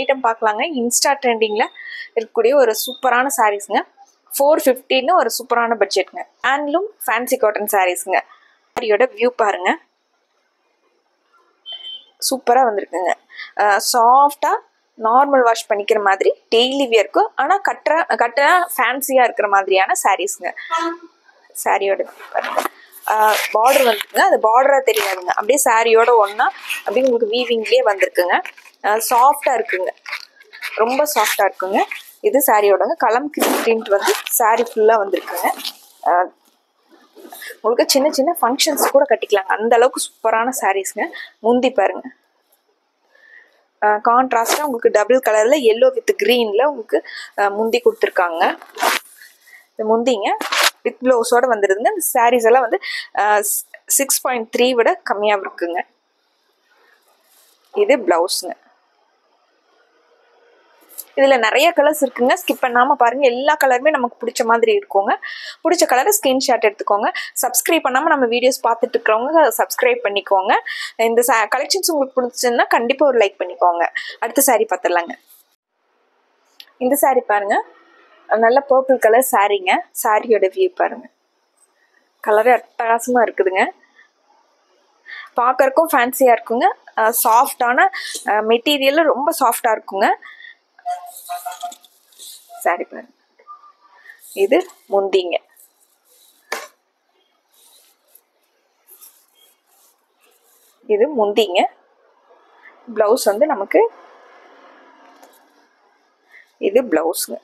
Item பார்க்கலாங்க. Insta ட்ரெண்டிங்கில் இருக்கக்கூடிய ஒரு சூப்பரான சாரீஸுங்க. 450ன்னு ஒரு சூப்பரான பட்ஜெட்டுங்க. ஹேண்ட்லூம் ஃபேன்சி காட்டன் சாரீஸுங்க. சாரியோட வியூ பாருங்க, சூப்பராக வந்திருக்குங்க. சாஃப்டாக நார்மல் வாஷ் பண்ணிக்கிற மாதிரி டெய்லி வியர்க்கும், ஆனால் கட்டுற ஃபேன்சியாக இருக்கிற மாதிரியான சாரீஸுங்க. சாரியோட பாருங்க, பார்டர் வந்துருக்குங்க. அது பார்டராக தெரியாதுங்க, அப்படியே சாரியோட ஒன்றா அப்படியே உங்களுக்கு வீவிங்லேயே வந்திருக்குங்க. சாஃப்டாக இருக்குங்க, ரொம்ப சாஃப்டாக இருக்குங்க. இது சாரியோடங்க. கலம் பிரிண்ட் வந்து சாரி ஃபுல்லாக வந்திருக்குங்க. உங்களுக்கு சின்ன சின்ன ஃபங்க்ஷன்ஸ் கூட கட்டிக்கலாங்க, அந்த அளவுக்கு சூப்பரான சாரீஸ்ங்க. முந்தி பாருங்க, கான்ட்ராஸ்டாக உங்களுக்கு டபுள் கலரில் எல்லோ வித் க்ரீனில் உங்களுக்கு முந்தி கொடுத்துருக்காங்க. இந்த முந்திங்க வித் ப்ளவுஸோடு வந்துடுதுங்க. இந்த சாரீஸ் எல்லாம் வந்து 6.3 விட கம்மியாக இருக்குங்க. இது ப்ளவுஸுங்க. இதில் நிறைய கலர்ஸ் இருக்குங்க, ஸ்கிப் பண்ணாமல் பாருங்கள். எல்லா கலருமே நமக்கு பிடிச்ச மாதிரி இருக்குங்க. பிடிச்ச கலரை ஸ்க்ரீன்ஷாட் எடுத்துக்கோங்க. சப்ஸ்கிரைப் பண்ணாமல் நம்ம வீடியோஸ் பார்த்துட்டு இருக்கிறவங்க சப்ஸ்கிரைப் பண்ணிக்கோங்க. இந்த கலெக்ஷன்ஸ் உங்களுக்கு பிடிச்சிருந்தா கண்டிப்பாக ஒரு லைக் பண்ணிக்கோங்க. அடுத்த சாரீ பார்த்துடலாங்க. இந்த சாரீ பாருங்க, நல்ல பர்பிள் கலர் சாரீங்க. சாரியோட வியூ பாருங்க, கலரே அட்டகாசமாக இருக்குதுங்க. பார்க்கறக்கும் ஃபேன்சியாக இருக்குங்க. சாஃப்டான மெட்டீரியல், ரொம்ப சாஃப்டாக இருக்குங்க. சாரி பாருங்க, இது முந்திங்க. இது முந்திங்க. பிளவுஸ் வந்து நமக்கு இது பிளவுஸ்ங்க.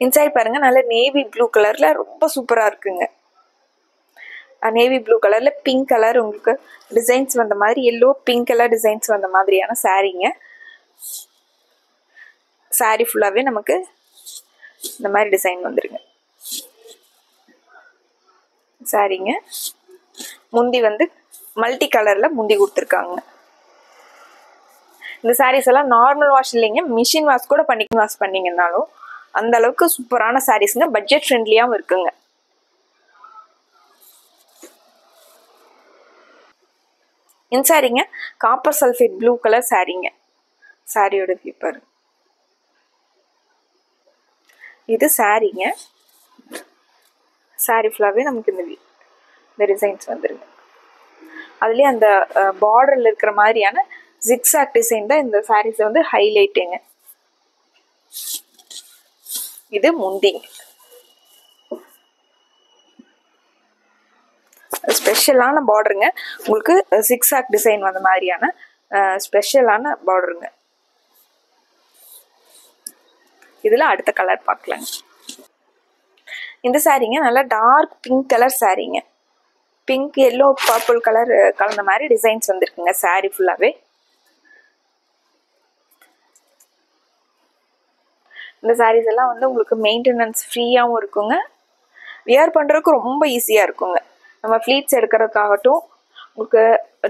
இன்சைட் பாருங்க, நல்ல நேவி ப்ளூ கலர்ல ரொம்ப சூப்பரா இருக்குங்க. நேவி ப்ளூ கலர்ல பிங்க் கலர் உங்களுக்கு டிசைன்ஸ் வந்த மாதிரி, எல்லோ பிங்க் கலர் டிசைன்ஸ் வந்த மாதிரியான சாரீங்க. சாரி ஃபுல்லாவே நமக்கு இந்த மாதிரி டிசைன் வந்துருங்க. சாரீங்க முந்தி வந்து மல்டி கலர்ல முந்தி கொடுத்துருக்காங்க. இந்த சாரீஸ் எல்லாம் நார்மல் வாஷ் இல்லைங்க, மிஷின் வாஷ் கூட வாஷ் பண்ணீங்கன்னாலும் அந்த அளவுக்கு சூப்பரான சாரீஸ்ங்க. பட்ஜெட் ஃப்ரெண்ட்லியாவும் இருக்குங்க. இந்த சாரீங்க காப்பர் சல்ஃபேட் ப்ளூ கலர் சாரீங்க. சாரியோட வியூ பாருங்க, இது சாரீங்க. சாரி ஃபுல்லாவே நமக்கு இந்த டிசைன்ஸ் வந்துருங்க. அதுலயே அந்த பார்டர்ல இருக்கிற மாதிரியான ஜிக்ஸாக் டிசைன் தான் இந்த சாரீஸ் வந்து ஹைலைட்டுங்க. இது முந்திங்க. ஸ்பெஷலான பார்டருங்க, உங்களுக்கு ஜிக்ஸாக் டிசைன் வந்த மாதிரியான ஸ்பெஷலான பார்டருங்க. இதுல அடுத்த கலர் பார்க்கலாங்க. இந்த சாரீங்க நல்லா டார்க் பிங்க் கலர் சாரீங்க. பிங்க் எல்லோ பர்பிள் கலர் கலந்த மாதிரி டிசைன்ஸ் வந்துருக்குங்க சாரி ஃபுல்லாவே. இந்த சாரீஸ் எல்லாம் வந்து உங்களுக்கு மெயின்டெனன்ஸ் ஃப்ரீயாகவும் இருக்குங்க. வியர் பண்ணுறதுக்கு ரொம்ப ஈஸியாக இருக்குங்க. நம்ம ஃப்ளீட்ஸ் எடுக்கிறதுக்காகட்டும், உங்களுக்கு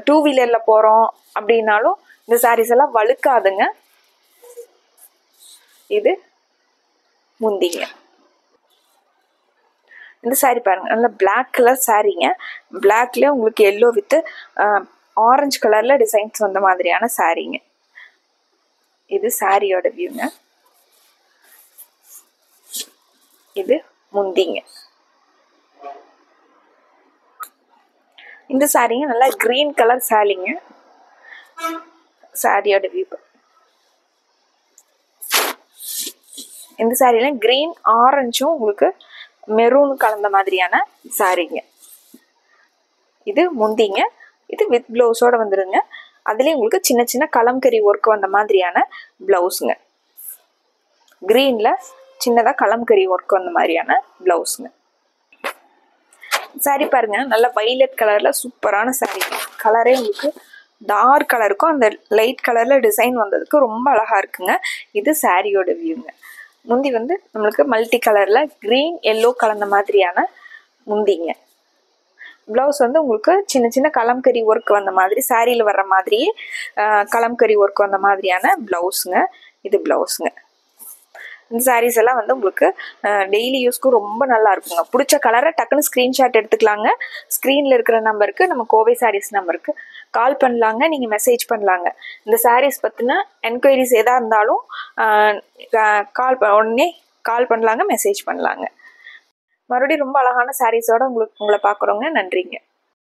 2 வீலரில் போகிறோம் அப்படின்னாலும் இந்த சாரீஸ் எல்லாம் வழுக்காதுங்க. இது முந்திங்க. இந்த சாரீ பாருங்க, நல்ல பிளாக் கலர் சாரீங்க. பிளாக்லேயே உங்களுக்கு எல்லோ வித் ஆரஞ்சு கலரில் டிசைன்ஸ் வந்த மாதிரியான சாரீங்க. இது சாரியோட வியூங்க. இது முந்திங்க. இந்த சாரீங்க நல்லா கிரீன் கலர் சாரீங்க. சாரியோட வியூ. இந்த சாரியில கிரீன் ஆரஞ்சும் உங்களுக்கு மெரூன் கலந்த மாதிரியான சாரீங்க. இது முந்திங்க. இது வித் பிளவுஸோட வந்துருங்க. அதுலயே உங்களுக்கு சின்ன சின்ன கலம்கரி ஒர்க் வந்த மாதிரியான பிளவுஸுங்க. கிரீன்ல சின்னதா கலம்கரி ஒர்க் வந்த மாதிரியான பிளவுஸுங்க. சாரி பாருங்க, நல்ல வைலட் கலர்ல சூப்பரான சாரீ. கலரே உங்களுக்கு டார்க் கலருக்கும் அந்த லைட் கலர்ல டிசைன் வந்ததுக்கு ரொம்ப அழகா இருக்குங்க. இது சாரியோட வியூங்க. முந்தி வந்து நம்மளுக்கு மல்டி கலர்ல கிரீன் எல்லோ கலந்த மாதிரியான முந்திங்க. பிளவுஸ் வந்து உங்களுக்கு சின்ன சின்ன கலம்கரி ஒர்க் வந்த மாதிரி, சாரியில வர்ற மாதிரியே கலம்கரி ஒர்க் வந்த மாதிரியான பிளவுஸுங்க. இது பிளவுஸுங்க. இந்த சாரீஸ் எல்லாம் வந்து உங்களுக்கு டெய்லி யூஸ்க்கு ரொம்ப நல்லா இருக்குங்க. பிடிச்ச கலரை டக்குன்னு ஸ்க்ரீன்ஷாட் எடுத்துக்கலாங்க. ஸ்க்ரீனில் இருக்கிற நம்பருக்கு, நம்ம கோவை சாரீஸ் நம்பருக்கு கால் பண்ணலாங்க, நீங்கள் மெசேஜ் பண்ணலாங்க. இந்த சாரீஸ் பற்றின என்கொயரிஸ் எதாக இருந்தாலும் உடனே கால் பண்ணலாங்க, மெசேஜ் பண்ணலாங்க. மறுபடியும் ரொம்ப அழகான சாரீஸோட உங்களை பார்க்குறோங்க. நன்றிங்க.